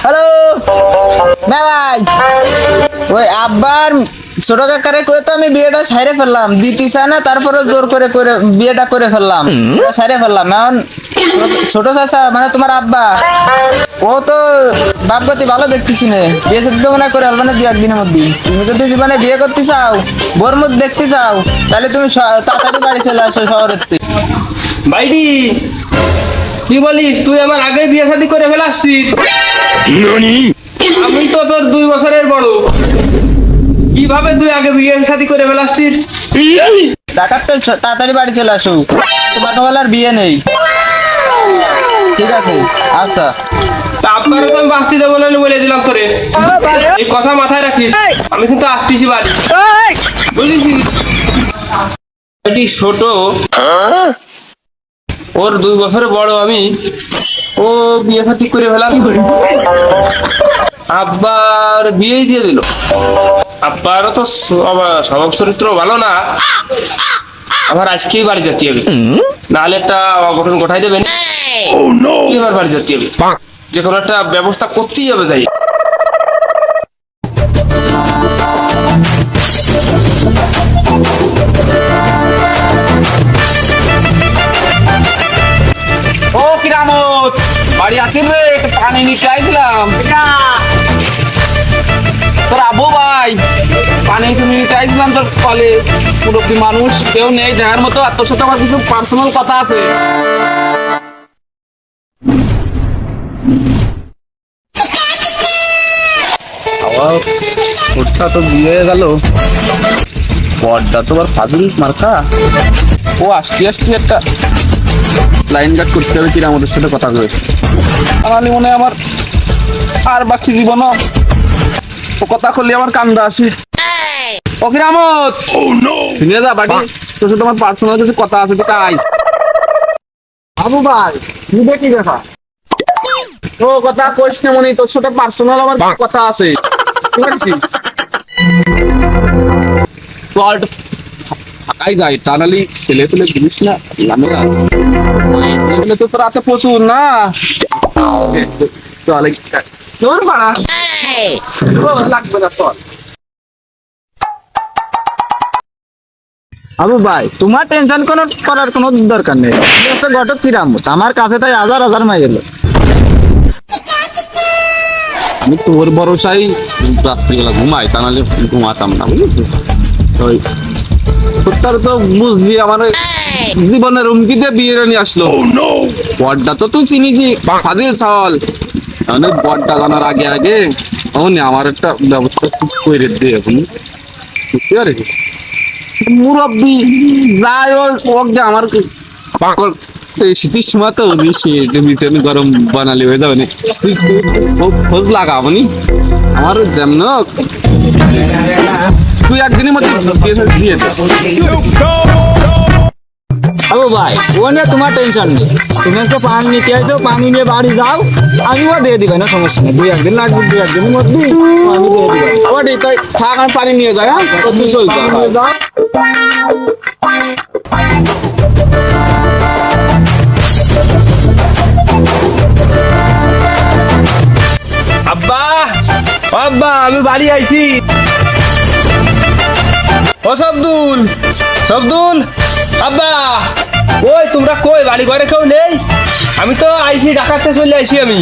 Hello ভাই, ওই আব্বার ছোট কাকারে কয়ে তো আমি বিয়েটা সাইরে ফেললাম, দিতে চায় না, তারপরে জোর করে করে বিয়েটা করে ফেললাম, সাইরে ফেললাম। এখন ছোট চাচা মানে তোমার আব্বা, ও তো বাপগতি ভালো দেখতেছি না, বিয়ে সাথে মনে করে ফেলবে না দু একদিনের মধ্যে। তুমি যদি জীবনে বিয়ে করতে চাও, বোর মধ্যে দেখতে চাও, তাহলে তুমি তাড়াতাড়ি বাড়ি চলে আসো শহরের থেকে। ভাইডি কি বলিস, তুই আমার আগে বিয়ে শাদী করে ফেলাসছিস? আমি তো তোর 2 বছরের বড়, কিভাবে তুই আগে বিয়ে শাদী করে ফেলাসছিস? ডাকাতে তাড়াতাড়ি বাড়ি চলে আসো, তোমার বেলার বিয়ে নেই। ঠিক আছে, আচ্ছা। তা আব্বারে তো আমি বাঁচতে দেবো না বলে দিলাম তোরে, এই কথা মাথায় রাখিস। আমি কিন্তু আসতেছি বাড়ি, বুঝলি? ছোট, ওর 2 বছরের বড় আমি, ও বিয়ে শাদী করে ফেলাম, আব্বার বিয়েই দিয়ে দিল। আব্বারও তো স্বভাব চরিত্র ভালো না, আমার আজকেই বাড়ি যেতে হবে, নাহলে একটা অঘটন ঘটাই দেবেন। এবার বাড়ি যেতে হবে, যে কোনো একটা ব্যবস্থা করতেই হবে। যাই ও কিরামত, বাড়ি আসিল রে, একটু পানি নিতে আইছিলাম। তোর আবু ভাই, পানি নিতে আইছিলাম তোর কলে, মুরব্বী মানুষ কেউ নেই দেখার মতো, আর তোর সাথে আমার কিছু পার্সোনাল কথা আছে। ওটা তো বিয়ে হয়ে গেল, বড়টা তো আর ফাজিল মার্কা, ও আসতে আসতে একটা লাইন গার্ড করতে হবে কিনা আমাদের সাথে কথা কয়ে। আমার মনে হয় আমার আর বাকি জীবন ও কথা করলে আমার কান্দা আসে। ও কিরামত, শুনে যা বাড়ি, তোর সাথে আমার পার্সোনাল কিছু কথা আছে, তো তাই। আবু ভাই, বুঝে কি দেখা ও কথা কইস না মনি, তোর সাথে পার্সোনাল আমার কথা আছে, ঠিক আছে? ফাঁকাই যায়, টানালি ছেলে ফেলে জিনিস না নামে আছে, ছেলেগুলো তো তোর হাতে প্রচুর না। চলে তোর ভাড়া লাগবে না, চল। আবু ভাই, তোমার টেনশন করার কোনো দরকার নেই, ঘটক কিরাম আমার কাছে তাই হাজার হাজার মাই গেল। আমি তোর ভরসাই রাত্রিবেলা ঘুমাই, তা নাহলে ঘুমাতাম না, বুঝলি? তোর তো বুঝলি আমার জীবনের হুমকি দিয়ে বিয়ে নিয়ে আসলো। বড়টা তো তুই চিনিছি, ফাজিল সাওয়াল, মানে বড়টা জানার আগে আগে আমার একটা ব্যবস্থা করে দিয়ে এখন, বুঝতে পারিস? মুরব্বী যাই হোক, আমার শীতের সময় তো বিছান গরম বানালি হয়ে যাবে না, তুই খোঁজ লাগাবনি আমার যেমন তুই একদিনের মধ্যে দিয়ে দে। আবু ভাই, ও নিয়ে তোমার টেনশন নেই, তুমি একটা পানি নিতে আসো, পানি নিয়ে বাড়ি যাও, আমিও দিয়ে দিবে না, সমস্যা নেই। 2-1 দিন লাগবে, 2-1 দিনের মধ্যে আমি দিয়ে দিবে। আবার তাই থাক, আমি পানি নিয়ে যাই। হ্যাঁ, তুই চল যা। আব্বা, আব্বা আমি বাড়ি আইছি। ও শব্দুল, শব্দুল, আব্বা ওই তোমরা কই? বাড়ি ঘরে কেউ নেই? আমি তো আইছি, ডাকাতে চলে আইছি আমি।